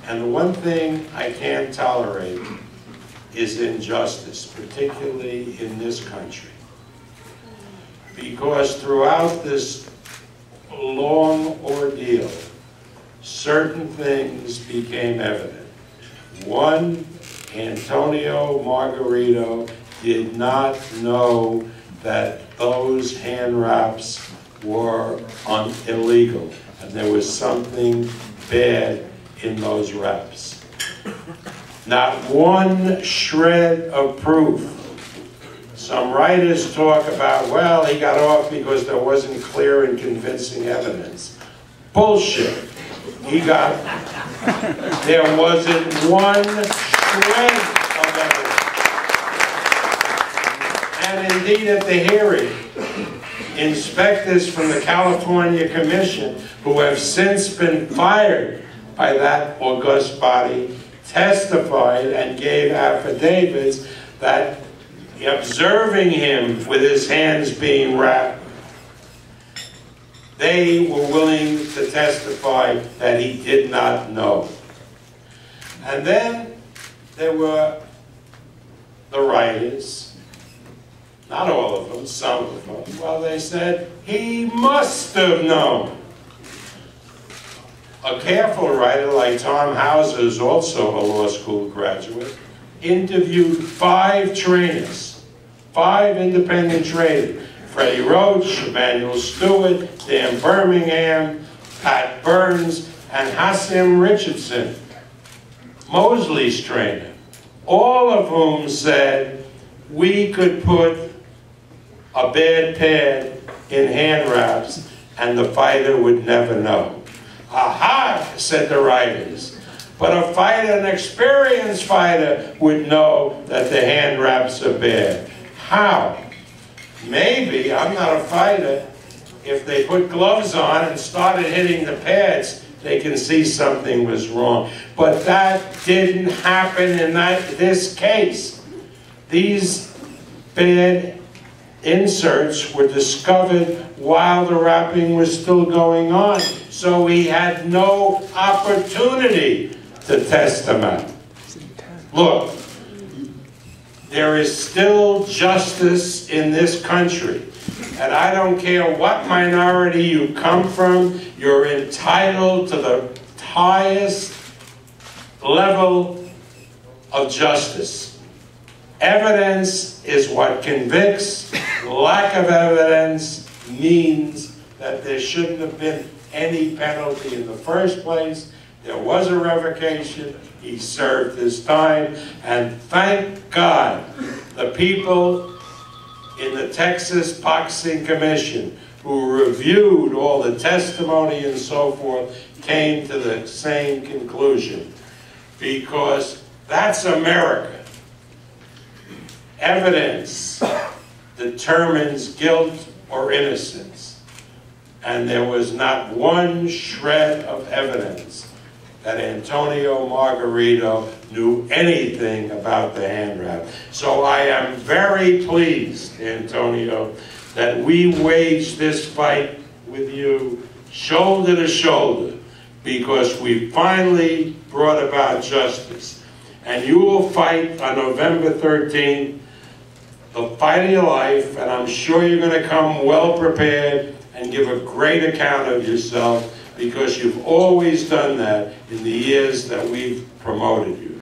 And the one thing I can't tolerate is injustice, particularly in this country. Because throughout this long ordeal, certain things became evident. One, Antonio Margarito did not know that those hand wraps were illegal, and there was something bad in those wraps. Not one shred of proof. Some writers talk about, well, he got off because there wasn't clear and convincing evidence. Bullshit. There wasn't one shred of evidence. And indeed at the hearing, inspectors from the California Commission, who have since been fired by that august body, testified and gave affidavits that observing him with his hands being wrapped, they were willing to testify that he did not know. And then there were the writers, not all of them, some of them. Well, they said, he must have known. A careful writer like Tom Hauser, who's also a law school graduate, interviewed 5 trainers, 5 independent trainers. Freddie Roach, Emanuel Stewart, Dan Birmingham, Pat Burns, and Hassim Richardson, Mosley's trainer, all of whom said we could put a bad pad in hand wraps and the fighter would never know. Aha, said the writers. But a fighter, an experienced fighter, would know that the hand wraps are bad. How? Maybe, I'm not a fighter, if they put gloves on and started hitting the pads, they can see something was wrong. But that didn't happen in this case. These bad inserts were discovered while the wrapping was still going on. So we had no opportunity to test them out. Look, there is still justice in this country. And I don't care what minority you come from, you're entitled to the highest level of justice. Evidence is what convicts. Lack of evidence means that there shouldn't have been any penalty in the first place. There was a revocation. He served his time. And thank God the people in the Texas Boxing Commission who reviewed all the testimony and so forth came to the same conclusion. Because that's America. Evidence determines guilt or innocence. And there was not one shred of evidence that Antonio Margarito knew anything about the hand wrap. So I am very pleased, Antonio, that we waged this fight with you shoulder to shoulder, because we finally brought about justice. And you will fight on November 13th, the fight of your life, and I'm sure you're going to come well prepared and give a great account of yourself, because you've always done that in the years that we've promoted you.